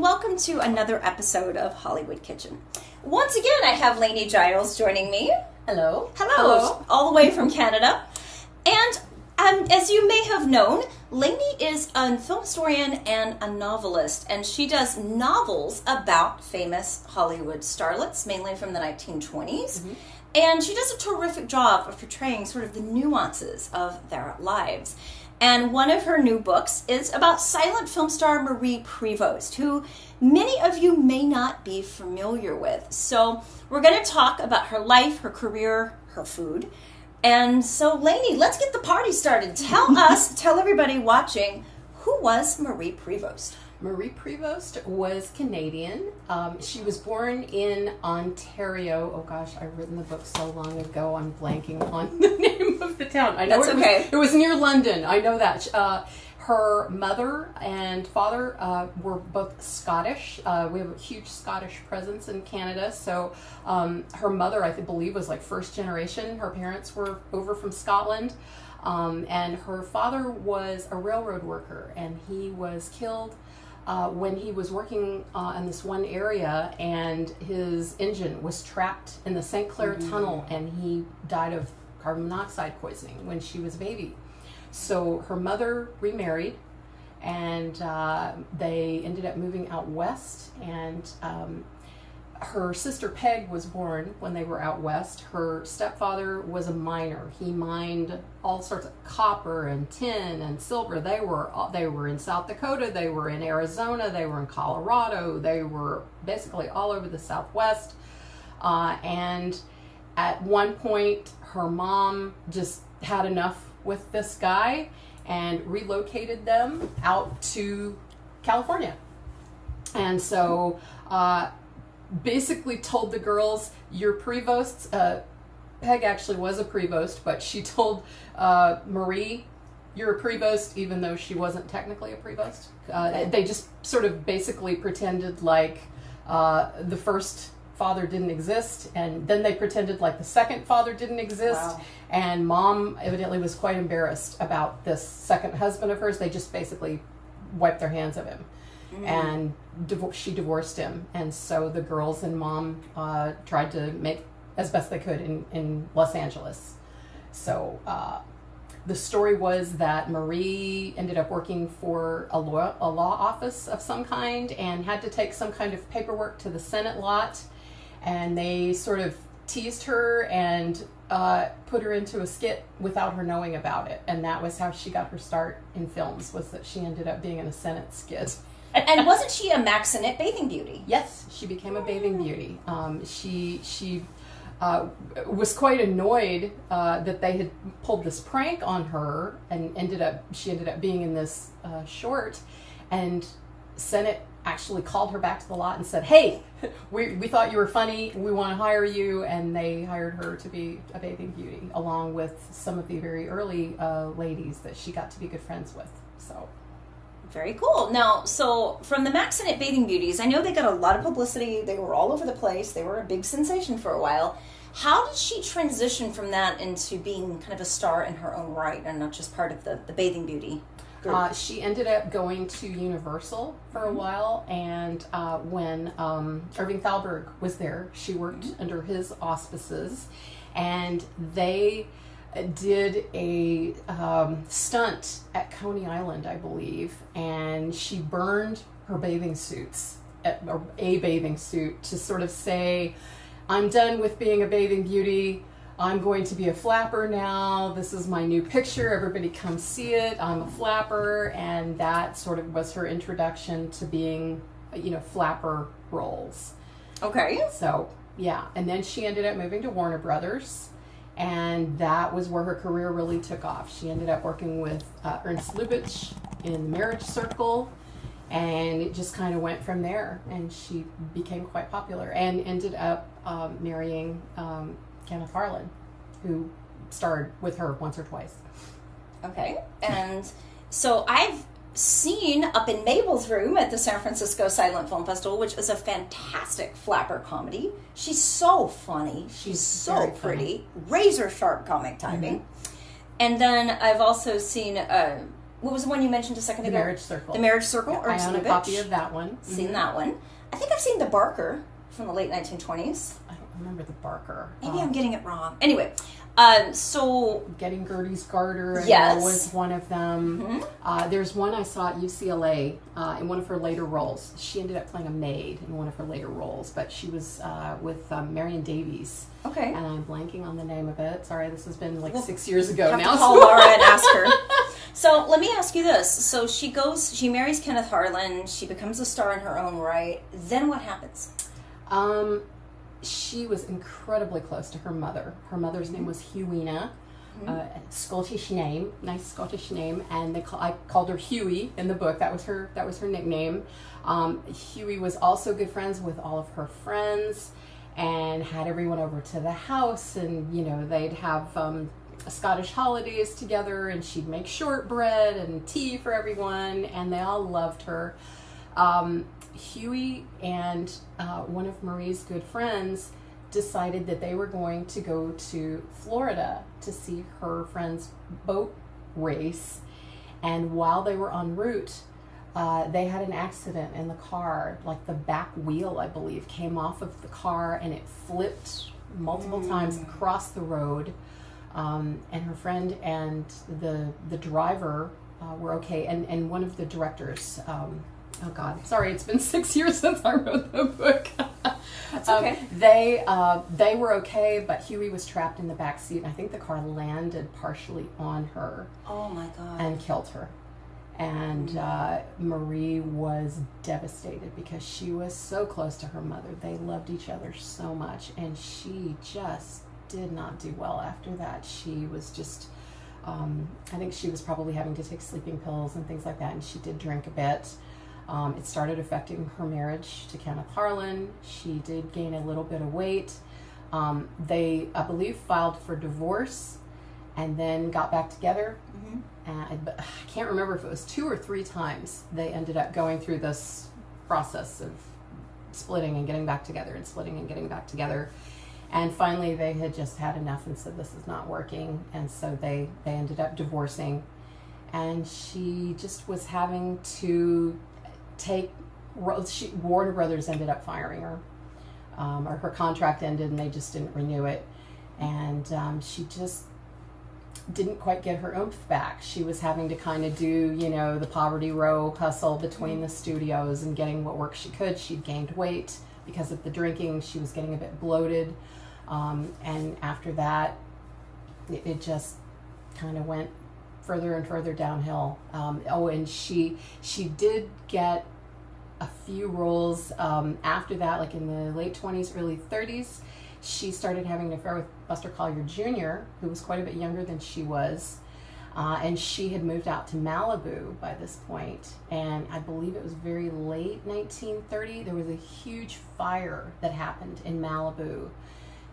Welcome to another episode of Hollywood Kitchen. Once again, I have Laini Giles joining me. Hello. Hello. All the way from Canada. And as you may have known, Laini is a film historian and a novelist, and she does novels about famous Hollywood starlets, mainly from the 1920s. Mm-hmm. And she does a terrific job of portraying sort of the nuances of their lives. And one of her new books is about silent film star Marie Prevost, who many of you may not be familiar with. So we're going to talk about her life, her career, her food. And so, Laini, let's get the party started. Tell everybody watching, who was Marie Prevost? Marie Prevost was Canadian. She was born in Ontario. Oh gosh, I've written the book so long ago, I'm blanking on the name of the town. I know That's okay. It was near London. I know that. Her mother and father were both Scottish. We have a huge Scottish presence in Canada. So her mother, I believe, was like first generation. Her parents were over from Scotland. And her father was a railroad worker, and he was killed when he was working in this one area, and his engine was trapped in the St. Clair Tunnel, and he died of carbon monoxide poisoning when she was a baby. So her mother remarried, and they ended up moving out west, and her sister Peg was born when they were out west. Her stepfather was a miner. He mined all sorts of copper and tin and silver. They were in South Dakota, they were in Arizona, they were in Colorado, they were basically all over the Southwest. And at one point, her mom just had enough with this guy and relocated them out to California. And so basically told the girls, "You're Prevosts." Peg actually was a Prevost, but she told Marie, "You're a Prevost," even though she wasn't technically a Prevost. They just sort of basically pretended like the first father didn't exist, and then they pretended like the second father didn't exist. Wow. And mom evidently was quite embarrassed about this second husband of hers. They just basically wiped their hands of him. And she divorced him, and so the girls and mom tried to make as best they could in Los Angeles. So the story was that Marie ended up working for a law office of some kind and had to take some kind of paperwork to the Senate lot, and they sort of teased her and put her into a skit without her knowing about it, and that was how she got her start in films, was that she ended up being in a Senate skit. And wasn't she a Maxinette bathing beauty? Yes, she became a bathing beauty. She was quite annoyed that they had pulled this prank on her, and she ended up being in this short. And Senate actually called her back to the lot and said, "Hey, we thought you were funny. We want to hire you." And they hired her to be a bathing beauty, along with some of the very early ladies that she got to be good friends with. So. Very cool. Now, so from the Maxinette bathing beauties, I know they got a lot of publicity. They were all over the place. They were a big sensation for a while. How did she transition from that into being kind of a star in her own right and not just part of the bathing beauty group? She ended up going to Universal for a while, and when Irving Thalberg was there, she worked under his auspices, and they did a stunt at Coney Island, I believe, and she burned her bathing suits, or a bathing suit, to sort of say, "I'm done with being a bathing beauty. I'm going to be a flapper now. This is my new picture. Everybody come see it. I'm a flapper." And that sort of was her introduction to being, flapper roles. Okay. So, yeah. And then she ended up moving to Warner Brothers. And that was where her career really took off. She ended up working with Ernst Lubitsch in the Marriage Circle, and it just kind of went from there. And she became quite popular and ended up marrying Kenneth Harlan, who starred with her once or twice. Okay. And so I've seen up in Mabel's room at the San Francisco Silent Film Festival, which is a fantastic flapper comedy. She's so funny. She's so pretty. Razor sharp comic timing. Mm-hmm. And then I've also seen What was the one you mentioned a second The ago? Marriage Circle. The Marriage Circle. Yeah, I own a copy of that one. Seen that one. I think I've seen The Barker from the late 1920s. I don't remember The Barker. Maybe I'm getting it wrong. Anyway, so... Getting Gertie's Garter Yes. was one of them. There's one I saw at UCLA in one of her later roles. She ended up playing a maid in one of her later roles, but she was with Marion Davies. Okay. And I'm blanking on the name of it. Sorry, this has been like 6 years ago have now. to call Laura and ask her. So let me ask you this. So she marries Kenneth Harlan. She becomes a star in her own right. Then what happens? She was incredibly close to her mother. Her mother's name was Hughina. Scottish name, nice Scottish name, and I called her Hughie in the book. That was her nickname. Hughie was also good friends with all of her friends, and had everyone over to the house, and they'd have Scottish holidays together, and she'd make shortbread and tea for everyone, and they all loved her. Hughie and one of Marie's good friends decided that they were going to go to Florida to see her friend's boat race, and while they were en route, they had an accident in the car. Like the back wheel, I believe, came off of the car, and it flipped multiple times across the road, and her friend and the driver were okay, and one of the directors, oh God, sorry, it's been 6 years since I wrote the book. That's okay. They were okay, but Hughie was trapped in the back seat, and I think the car landed partially on her. Oh my God. And killed her. And Marie was devastated because she was so close to her mother. They loved each other so much, and she just did not do well after that. She was just, I think she was probably having to take sleeping pills and things like that, and she did drink a bit. It started affecting her marriage to Kenneth Harlan. She did gain a little bit of weight. They, I believe, filed for divorce and then got back together. I can't remember if it was 2 or 3 times they ended up going through this process of splitting and getting back together and splitting and getting back together. And finally, they had just had enough and said, this is not working. And so they ended up divorcing. And she just was having to Warner Brothers ended up firing her, or her contract ended and they just didn't renew it, and she just didn't quite get her oomph back. She was having to kind of do the poverty row hustle between the studios and getting what work she could. She'd gained weight because of the drinking. She was getting a bit bloated, and after that it just kind of went further and further downhill. And she did get a few roles after that, like in the late 20s, early 30s. She started having an affair with Buster Collier Jr., who was quite a bit younger than she was. And she had moved out to Malibu by this point. And I believe it was very late 1930. There was a huge fire that happened in Malibu,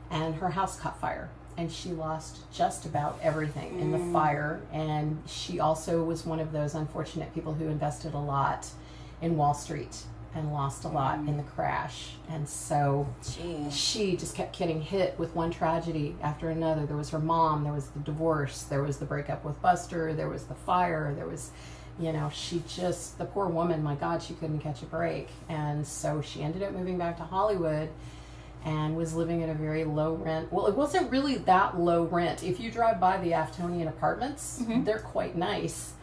and her house caught fire. And she lost just about everything in the fire. And she also was one of those unfortunate people who invested a lot in Wall Street and lost a lot in the crash. And so she just kept getting hit with one tragedy after another. There was her mom, there was the divorce, there was the breakup with Buster, there was the fire, there was, she just, the poor woman, my God, she couldn't catch a break. And so she ended up moving back to Hollywood and was living at a very low rent. Well, it wasn't really that low rent. If you drive by the Aftonian apartments, they're quite nice.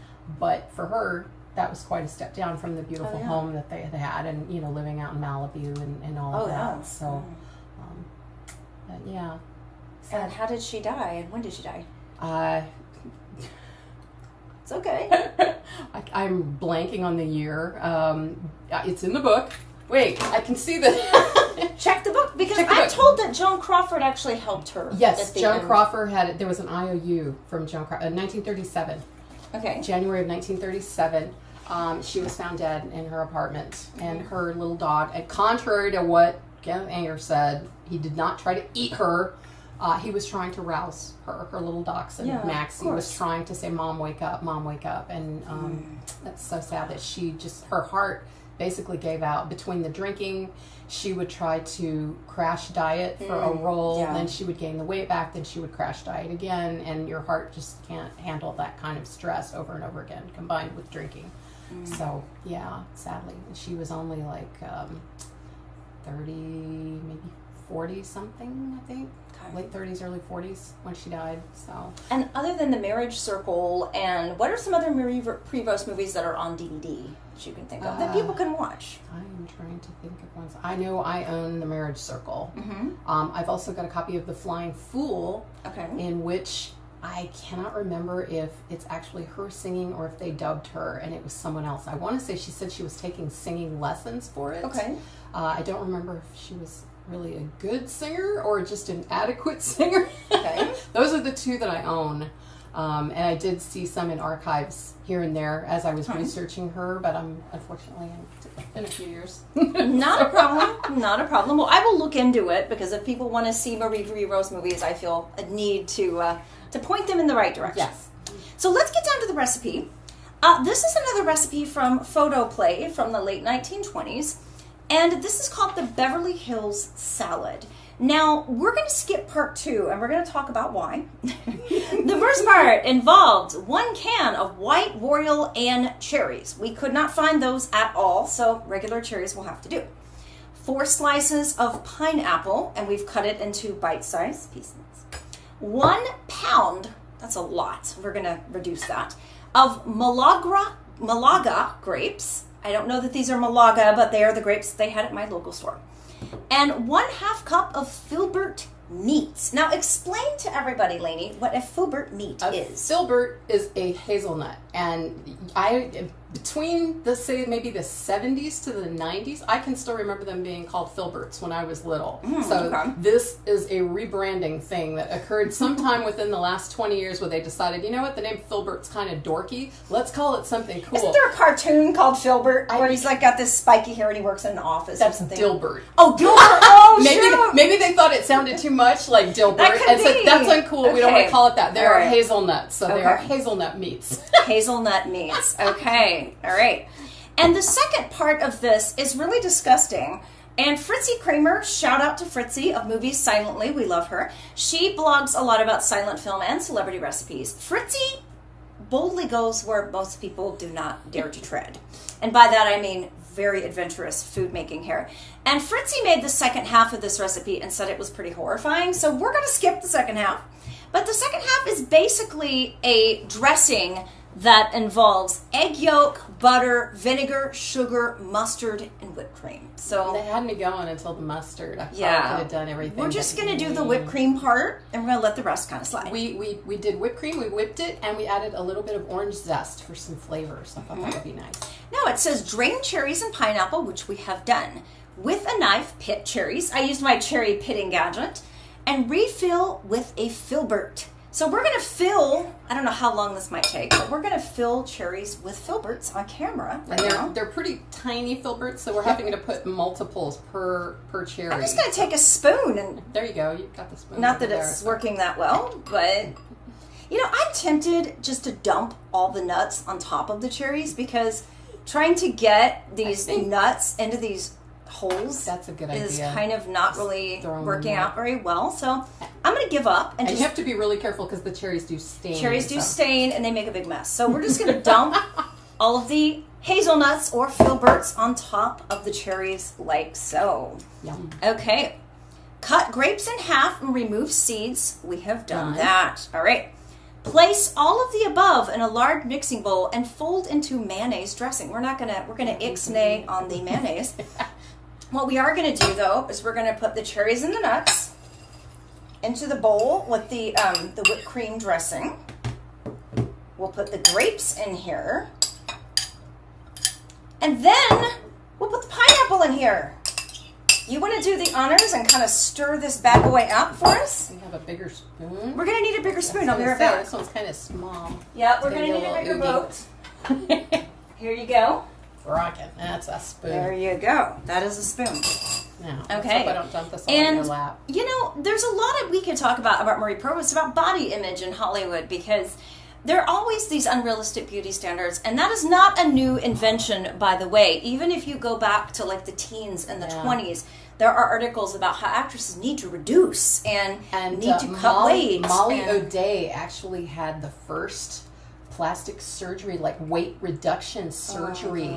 But for her, that was quite a step down from the beautiful home that they had and, living out in Malibu and all of that. So, but yeah. And how did she die, and when did she die? It's okay. I'm blanking on the year. It's in the book. Wait, I can see the... Check the book, because I'm told that Joan Crawford actually helped her. Yes, Joan Crawford had it. There was an IOU from Joan Crawford, 1937. Okay. January of 1937. She was found dead in her apartment, and her little dog, and contrary to what Kenneth Anger said, he did not try to eat her. He was trying to rouse her little dachshund, Maxie was trying to say, Mom, wake up, and that's so sad that her heart basically gave out between the drinking. She would try to crash diet for a role, then she would gain the weight back, then she would crash diet again, and your heart just can't handle that kind of stress over and over again, combined with drinking. So, yeah, sadly. She was only like 30, maybe 40 something, I think. Late 30s, early 40s when she died. So. And other than The Marriage Circle, and what are some other Marie Prevost movies that are on DVD that you can think of that people can watch? I am trying to think of ones. I know I own The Marriage Circle. Mm-hmm. I've also got a copy of The Flying Fool, in which I cannot remember if it's actually her singing or if they dubbed her and it was someone else. I want to say she said she was taking singing lessons for it. Okay. I don't remember if she was really a good singer or just an adequate singer. Okay. Those are the two that I own. And I did see some in archives here and there as I was researching her, but unfortunately it's been a few years. Not a problem. Not a problem. Well, I will look into it because if people want to see Marie Prevost movies, I feel a need to point them in the right direction. Yes. So let's get down to the recipe. This is another recipe from Photoplay from the late 1920s. And this is called the Beverly Hills Salad. Now, we're going to skip part 2, and we're going to talk about why. The first part involved 1 can of white Royal Anne cherries. We could not find those at all, so regular cherries will have to do. 4 slices of pineapple, and we've cut it into bite-sized pieces. 1 pound, that's a lot, we're going to reduce that, of Malaga grapes. I don't know that these are Malaga, but they are the grapes they had at my local store. And 1/2 cup of filbert meat. Now, explain to everybody, Laini, what a filbert meat is. Filbert is a hazelnut, and between maybe the 70s to the 90s, I can still remember them being called filberts when I was little. This is a rebranding thing that occurred sometime within the last 20 years where they decided, you know what, the name filbert's kind of dorky. Let's call it something cool. Isn't there a cartoon called Filbert where he's like got this spiky hair and he works in an office or something? Dilbert. Oh, Dilbert. Oh, shoot. Maybe they thought it sounded too much like Dilbert and said, that's uncool. We don't want to call it that. They are hazelnuts, so they are hazelnut meats. Hazelnut meats. Okay. All right. And the second part of this is really disgusting. And Fritzi Kramer, shout out to Fritzi of Movies Silently. We love her. She blogs a lot about silent film and celebrity recipes. Fritzi boldly goes where most people do not dare to tread. And by that I mean very adventurous food making here. And Fritzi made the second half of this recipe and said it was pretty horrifying. So we're going to skip the second half. But the second half is basically a dressing that involves egg yolk, butter, vinegar, sugar, mustard, and whipped cream. So they had me going until the mustard. I probably could have done everything. We're just going to do the whipped cream part, and we're going to let the rest kind of slide. We did whipped cream, we whipped it, and we added a little bit of orange zest for some flavor. So I thought that would be nice. Now it says drain cherries and pineapple, which we have done. With a knife, pit cherries. I used my cherry pitting gadget. And refill with a filbert. So we're going to fill, I don't know how long this might take, but we're going to fill cherries with filberts on camera right now. They're pretty tiny filberts, so we're having to put multiples per cherry. I'm just going to take a spoon and... There you go, you've got the spoon. Not that it's working that well, but... You know, I'm tempted just to dump all the nuts on top of the cherries because trying to get these nuts into these holes that's a good idea. Is kind of not really working out very well. So I'm going to give up. And you have to be really careful because the cherries do stain. Cherries do stain and they make a big mess. So we're just going to dump all of the hazelnuts or filberts on top of the cherries like so. Yum. Okay. Cut grapes in half and remove seeds. We have done that. All right. Place all of the above in a large mixing bowl and fold into mayonnaise dressing. We're going to ixnay on the mayonnaise. What we are going to do, though, is we're going to put the cherries and the nuts into the bowl with the whipped cream dressing. We'll put the grapes in here. And then we'll put the pineapple in here. You want to do the honors and kind of stir this bad boy up for us? We have a bigger spoon. We're going to need a bigger spoon. I'll be right back. This one's kind of small. Yeah, we're going to need a bigger boat. Here you go. Rockin'. That's a spoon. There you go. That is a spoon. Now, okay. Let's hope I don't dump this all in your lap. You know, there's a lot we could talk about Marie Prevost, about body image in Hollywood, because there are always these unrealistic beauty standards, and that is not a new invention, by the way. Even if you go back to like the teens and the 20s, there are articles about how actresses need to reduce and need to cut weight. Molly O'Day actually had the first plastic surgery, like weight reduction surgery.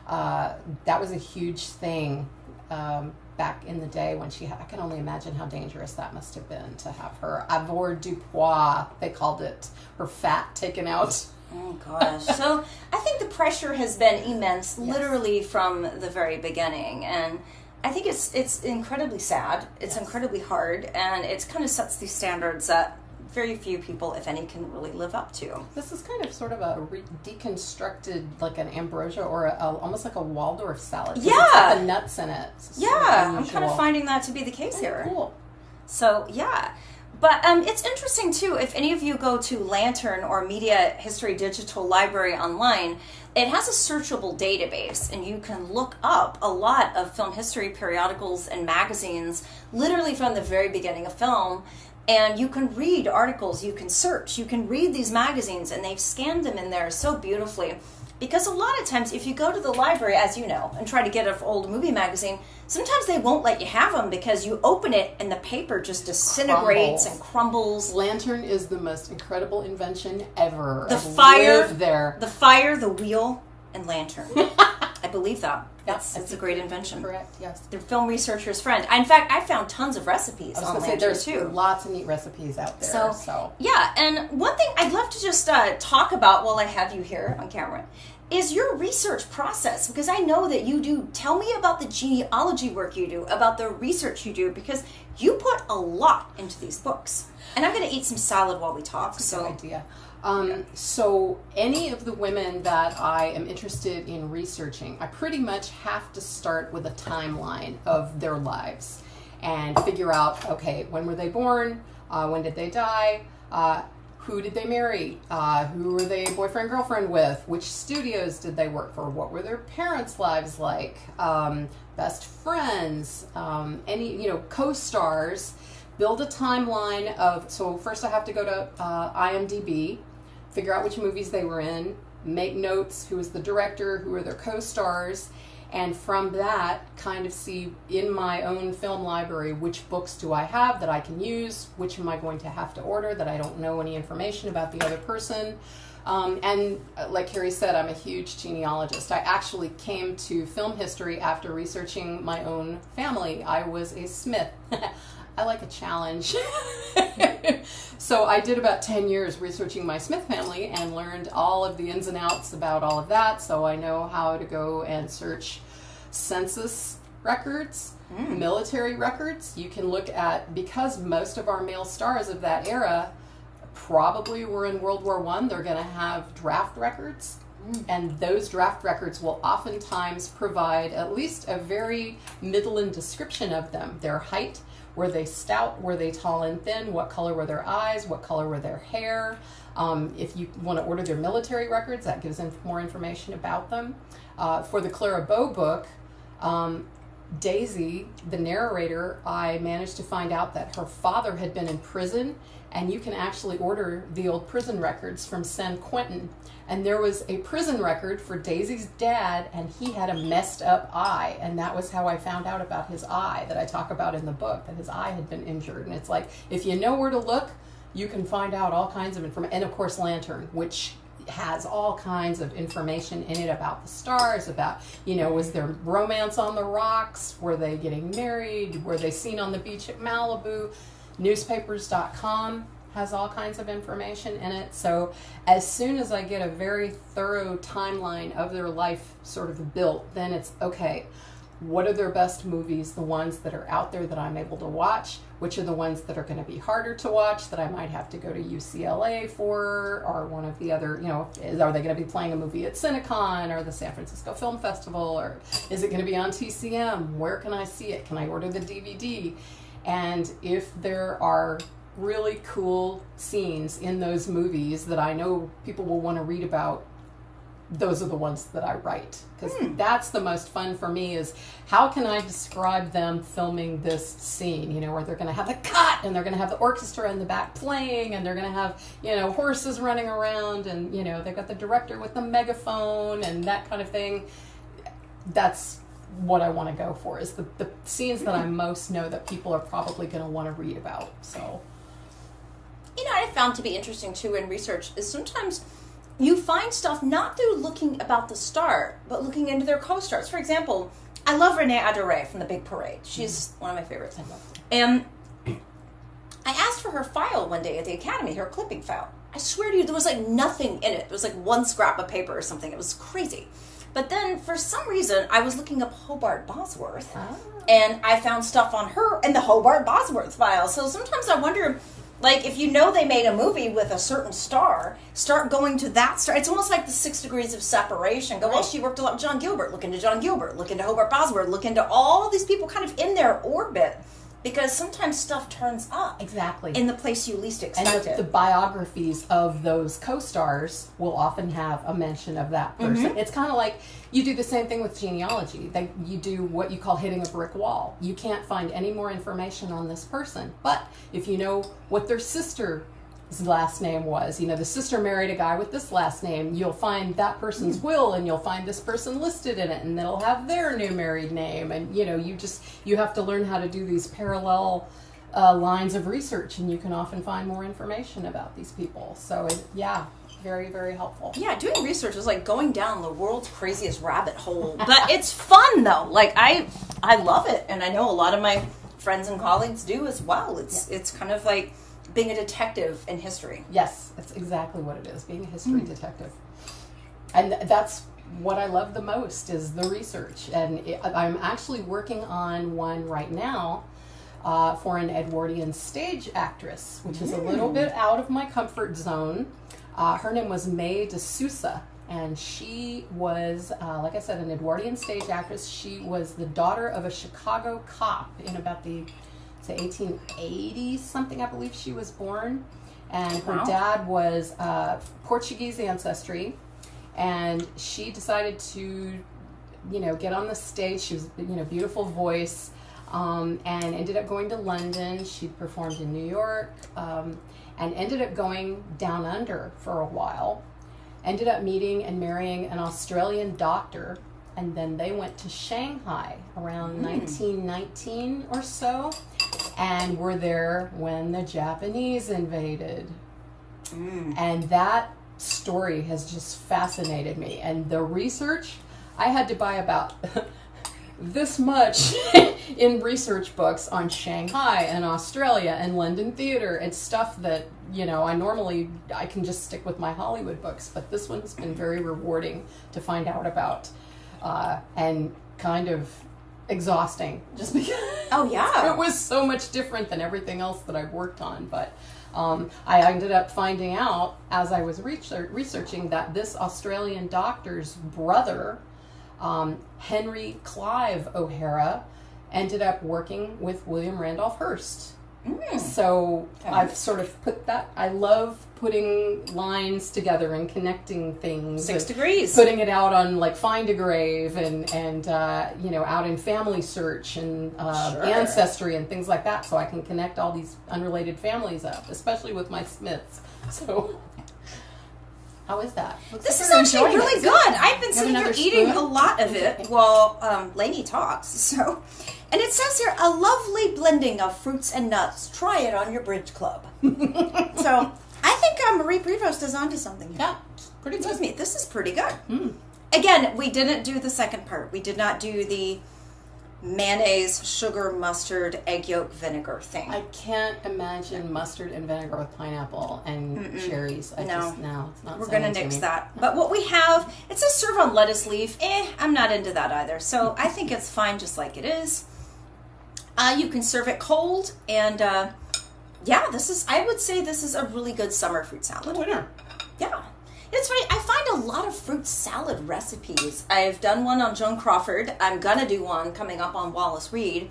That was a huge thing back in the day when I can only imagine how dangerous that must have been to have her avoirdupois, they called it, her fat taken out. Oh gosh. So I think the pressure has been immense, literally from the very beginning, and I think it's incredibly sad. It's incredibly hard, and it kind of sets these standards that very few people, if any, can really live up to. This is kind of sort of a deconstructed, like an ambrosia or almost like a Waldorf salad. Yeah. It's got the nuts in it. I'm kind of finding that to be the case here. Cool. So, yeah. But it's interesting, too, if any of you go to Lantern or Media History Digital Library online, it has a searchable database, and you can look up a lot of film history periodicals and magazines, literally from the very beginning of film. And you can read articles, you can search, you can read these magazines, and they've scanned them in there so beautifully. Because a lot of times, if you go to the library, as you know, and try to get an old movie magazine, sometimes they won't let you have them because you open it and the paper just disintegrates and crumbles. Lantern is the most incredible invention ever. The fire, the wheel, and lantern. I believe that. It's a great invention. Correct, yes. The film researcher's friend. In fact, I found tons of recipes on Lantern, there's too. Lots of neat recipes out there. So. Yeah, and one thing I'd love to just talk about while I have you here on camera is your research process, because I know that you do. Tell me about the genealogy work you do, about the research you do, because you put a lot into these books. And I'm going to eat some salad while we talk. That's a good idea. So any of the women that I am interested in researching, I pretty much have to start with a timeline of their lives and figure out, okay, when were they born? When did they die? Who did they marry? Who were they boyfriend, girlfriend with? Which studios did they work for? What were their parents' lives like? Best friends, any, co-stars. Build a timeline of, so first I have to go to IMDb, figure out which movies they were in, make notes, who was the director, who are their co-stars, and from that kind of see in my own film library which books do I have that I can use, which am I going to have to order that I don't know any information about the other person. And like Carrie said, I'm a huge genealogist. I actually came to film history after researching my own family. I was a Smith. I like a challenge. So I did about 10 years researching my Smith family and learned all of the ins and outs about all of that. So I know how to go and search census records, military records. You can look at, because most of our male stars of that era probably were in World War I, they're going to have draft records. And those draft records will oftentimes provide at least a very middling description of them. Their height, were they stout, were they tall and thin, what color were their eyes, what color were their hair. If you want to order their military records, that gives more information about them. For the Clara Bow book, Daisy, the narrator, I managed to find out that her father had been in prison, and you can actually order the old prison records from San Quentin. And there was a prison record for Daisy's dad, and he had a messed up eye. And that was how I found out about his eye that I talk about in the book, that his eye had been injured. And it's like, if you know where to look, you can find out all kinds of information. And of course, Lantern, which has all kinds of information in it about the stars, about, was there romance on the rocks? Were they getting married? Were they seen on the beach at Malibu? Newspapers.com has all kinds of information in it. So as soon as I get a very thorough timeline of their life sort of built, then it's, okay, what are their best movies, the ones that are out there that I'm able to watch, which are the ones that are going to be harder to watch, that I might have to go to UCLA for, or one of the other, are they going to be playing a movie at Cinecon or the San Francisco Film Festival, or is it going to be on TCM? Where can I see it? Can I order the DVD? And if there are really cool scenes in those movies that I know people will want to read about those are the ones that I write, because that's the most fun for me, is how can I describe them filming this scene, you know, where they're going to have the cut and they're going to have the orchestra in the back playing and they're going to have, you know, horses running around and, you know, they've got the director with the megaphone and that kind of thing. That's what I want to go for, is the scenes that I most know that people are probably going to want to read about. So, you know, what I found to be interesting too in research is sometimes you find stuff not through looking about the star, but looking into their co-stars. For example, I love Renee Adoré from The Big Parade. She's one of my favorites. And I asked for her file one day at the Academy, her clipping file. I swear to you, there was like nothing in it. There was like one scrap of paper or something. It was crazy. But then, for some reason, I was looking up Hobart Bosworth, and I found stuff on her in the Hobart Bosworth file. So sometimes I wonder, like, if you know they made a movie with a certain star, start going to that star. It's almost like the 6 degrees of separation. Go, well, she worked a lot with John Gilbert. Look into John Gilbert. Look into Hobart Bosworth. Look into all these people kind of in their orbit. Because sometimes stuff turns up. Exactly. In the place you least expect it. And the biographies of those co-stars will often have a mention of that person. Mm-hmm. It's kind of like you do the same thing with genealogy. You do what you call hitting a brick wall. You can't find any more information on this person. But if you know what their sister's last name was, you know, the sister married a guy with this last name, you'll find that person's will and you'll find this person listed in it and they'll have their new married name. And, you know, you have to learn how to do these parallel lines of research, and you can often find more information about these people. So, very, very helpful. Yeah, doing research is like going down the world's craziest rabbit hole. But it's fun, though. Like, I love it. And I know a lot of my friends and colleagues do as well. It's kind of like being a detective in history. Yes, that's exactly what it is, being a history detective. And that's what I love the most, is the research. And I'm actually working on one right now for an Edwardian stage actress, which is a little bit out of my comfort zone. Her name was May de Sousa, and she was, like I said, an Edwardian stage actress. She was the daughter of a Chicago cop in about the 1880 something, I believe she was born, and her dad was Portuguese ancestry, and she decided to, you know, get on the stage. She was, you know, beautiful voice, and ended up going to London. She performed in New York, and ended up going down under for a while. Ended up meeting and marrying an Australian doctor. And then they went to Shanghai around 1919 or so, and were there when the Japanese invaded. And that story has just fascinated me. And the research, I had to buy about this much in research books on Shanghai and Australia and London theater. It's stuff that, you know, I can just stick with my Hollywood books, but this one's been very rewarding to find out about. And kind of exhausting, just because it was so much different than everything else that I've worked on. But I ended up finding out as I was researching that this Australian doctor's brother, Henry Clive O'Hara, ended up working with William Randolph Hearst. So I've sort of put that. I love putting lines together and connecting things. 6 degrees. Putting it out on like Find a Grave and you know, out in Family Search and Ancestry and things like that, so I can connect all these unrelated families up, especially with my Smiths. So how is that? This is actually really good. I've been sitting here eating a lot of it while Laini talks. So, and it says here, a lovely blending of fruits and nuts. Try it on your bridge club. So I think Marie Prevost is onto something here. Yeah, pretty good. This is pretty good. Again, we didn't do the second part. We did not do the mayonnaise, sugar, mustard, egg yolk, vinegar thing. I can't imagine mustard and vinegar with pineapple and cherries. It's not. We're going to nix that. But what we have, it says serve on lettuce leaf. I'm not into that either. So I think it's fine just like it is. You can serve it cold, and I would say this is a really good summer fruit salad. Good winner. Yeah. It's funny, I find a lot of fruit salad recipes. I've done one on Joan Crawford. I'm going to do one coming up on Wallace Reed.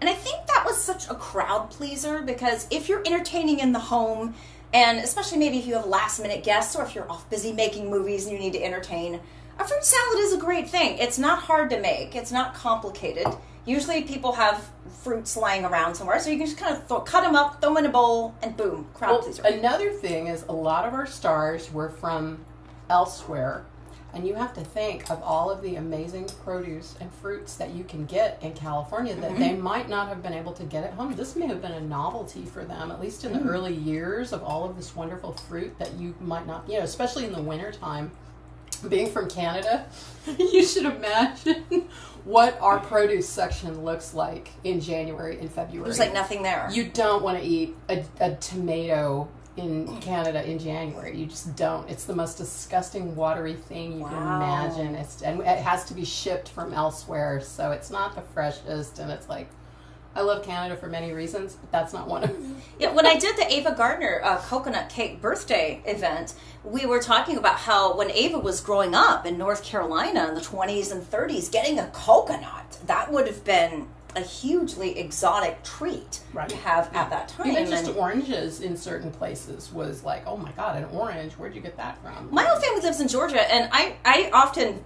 And I think that was such a crowd pleaser, because if you're entertaining in the home, and especially maybe if you have last minute guests, or if you're off busy making movies and you need to entertain, A fruit salad is a great thing. It's not hard to make. It's not complicated. Usually people have fruits lying around somewhere, so you can just kind of cut them up, throw them in a bowl, and boom, crowd pleaser. Another thing is a lot of our stars were from elsewhere, and you have to think of all of the amazing produce and fruits that you can get in California that they might not have been able to get at home. This may have been a novelty for them, at least in the early years of all of this wonderful fruit that you might not, especially in the wintertime. Being from Canada, you should imagine what our produce section looks like in January and February. There's like nothing there. You don't want to eat a tomato in Canada in January. You just don't. It's the most disgusting, watery thing you can imagine. And it has to be shipped from elsewhere, so it's not the freshest. And it's like, I love Canada for many reasons, but that's not one of them. Yeah, when I did the Ava Gardner coconut cake birthday event, we were talking about how when Ava was growing up in North Carolina in the 20s and 30s, getting a coconut, that would have been a hugely exotic treat to have at that time. Even just oranges in certain places was like, oh my God, an orange, where'd you get that from? My whole family lives in Georgia, and I often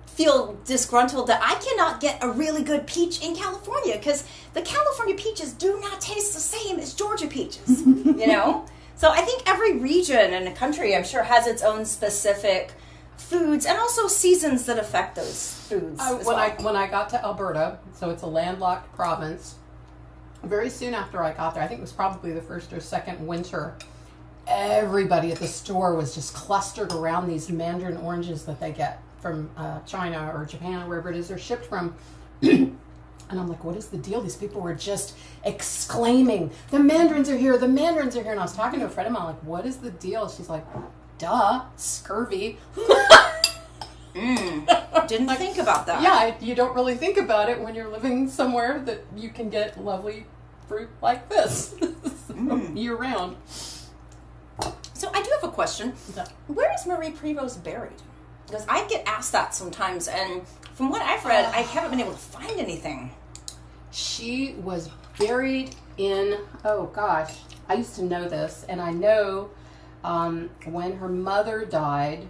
feel disgruntled that I cannot get a really good peach in California because the California peaches do not taste the same as Georgia peaches, So I think every region in the country, I'm sure, has its own specific foods and also seasons that affect those foods. When I got to Alberta, so it's a landlocked province, very soon after I got there, I think it was probably the first or second winter, everybody at the store was just clustered around these mandarin oranges that they get from China or Japan or wherever it is they're shipped from. And I'm like, what is the deal? These people were just exclaiming, the mandarins are here, the mandarins are here. And I was talking to a friend of mine, like, what is the deal? She's like, duh, scurvy. Didn't think about that. Yeah, you don't really think about it when you're living somewhere that you can get lovely fruit like this year round. So I do have a question. Where is Marie Prevost buried? Because I get asked that sometimes, and from what I've read, I haven't been able to find anything. She was buried in, I used to know this, and I know when her mother died,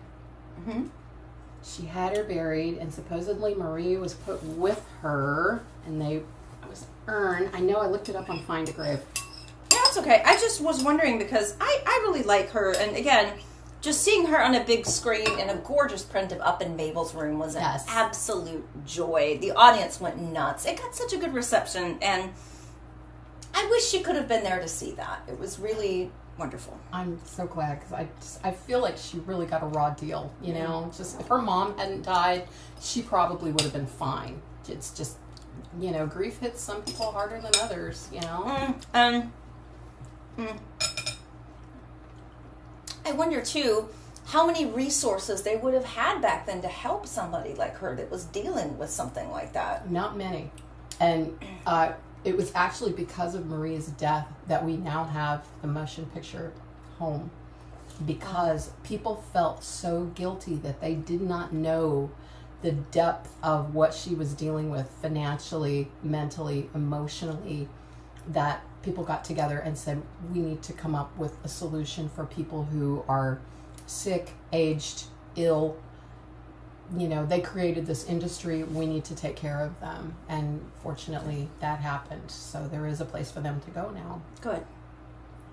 she had her buried, and supposedly Marie was put with her, and it was urn. I know I looked it up on Find a Grave. Yeah, that's okay. I just was wondering because I really like her, and again, just seeing her on a big screen in a gorgeous print of Up in Mabel's Room was an absolute joy. The audience went nuts. It got such a good reception, and I wish she could have been there to see that. It was really wonderful. I'm so glad because I feel like she really got a raw deal. Just if her mom hadn't died, she probably would have been fine. It's just grief hits some people harder than others. I wonder, too, how many resources they would have had back then to help somebody like her that was dealing with something like that. Not many. And it was actually because of Marie's death that we now have the motion picture home. Because people felt so guilty that they did not know the depth of what she was dealing with financially, mentally, emotionally, that people got together and said, we need to come up with a solution for people who are sick, aged, ill. They created this industry. We need to take care of them. And fortunately, that happened. So there is a place for them to go now. Good.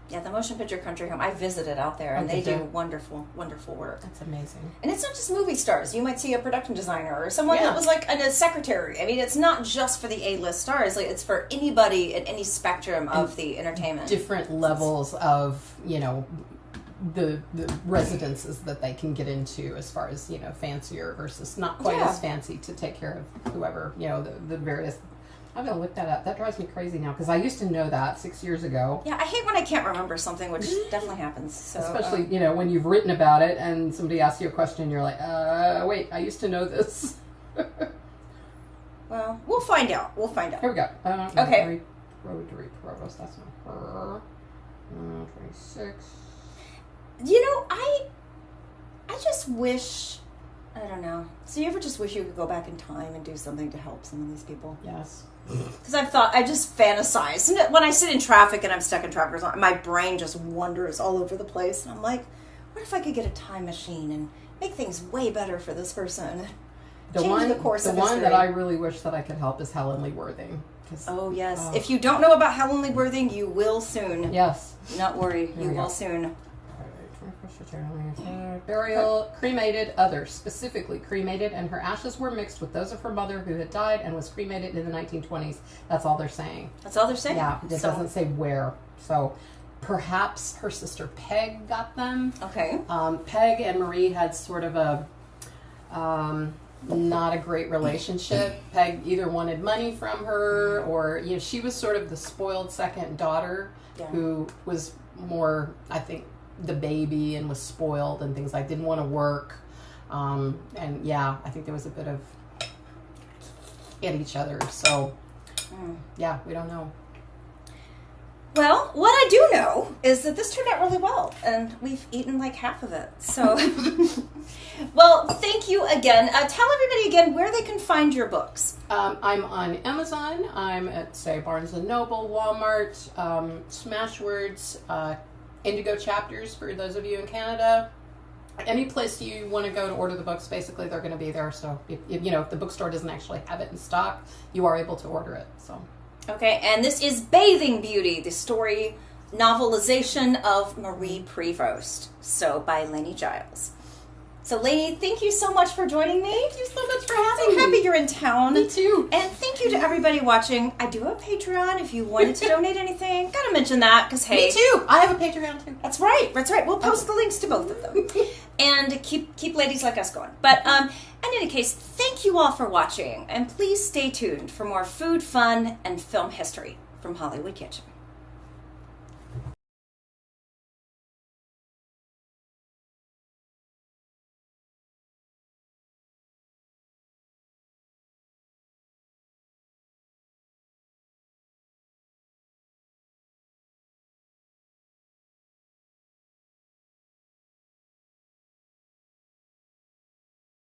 Yeah, the Motion Picture Country Home, I visited out there, and they do wonderful, wonderful work. That's amazing. And it's not just movie stars. You might see a production designer or someone that was like a secretary. I mean, it's not just for the A-list stars. Like, it's for anybody at any spectrum of the entertainment. Different levels of, the residences that they can get into as far as, fancier versus not quite as fancy to take care of whoever, the various... I'm going to look that up. That drives me crazy now because I used to know that 6 years ago. Yeah, I hate when I can't remember something, which definitely happens. So, especially, when you've written about it and somebody asks you a question, you're like, wait, I used to know this. Well, we'll find out. Here we go. Okay. Marie Prevost, that's not her. 26. I just wish... I don't know. So you ever just wish you could go back in time and do something to help some of these people? Yes. Because I just fantasize. When I sit in traffic and I'm stuck in traffic, my brain just wanders all over the place. And I'm like, what if I could get a time machine and make things way better for this person. The Change one, the course the of one history. that I really wish that I could help is Helen Lee Worthing. Oh, yes. If you don't know about Helen Lee Worthing, you will soon. Yes. Do not worry. You we will go. soon. Burial, cremated, others, specifically cremated, and her ashes were mixed with those of her mother who had died and was cremated in the 1920s. That's all they're saying. That's all they're saying? Yeah, it doesn't say where. So perhaps her sister Peg got them. Okay. Peg and Marie had sort of a not a great relationship. Peg either wanted money from her, or she was sort of the spoiled second daughter who was more, I think, the baby and was spoiled and things like didn't want to work. And yeah, I think there was a bit of at each other. So yeah, we don't know. Well, what I do know is that this turned out really well, and we've eaten like half of it. So, well, thank you again. Tell everybody again where they can find your books. I'm on Amazon. I'm at, say, Barnes & Noble, Walmart, Smashwords, Indigo Chapters for those of you in Canada. Any place you want to go to order the books, basically, they're going to be there. So, if the bookstore doesn't actually have it in stock, you are able to order it. So. Okay, and this is Bathing Beauty, the story novelization of Marie Prevost, so by Laini Giles. So, Laini, thank you so much for joining me. Thank you so much for having me. I'm happy you're in town. Me too. And thank you to everybody watching. I do have a Patreon if you wanted to donate anything. Gotta mention that, because hey. Me too. I have a Patreon too. That's right. That's right. We'll post the links to both of them. And keep ladies like us going. But in any case, thank you all for watching. And please stay tuned for more food, fun, and film history from Hollywood Kitchen.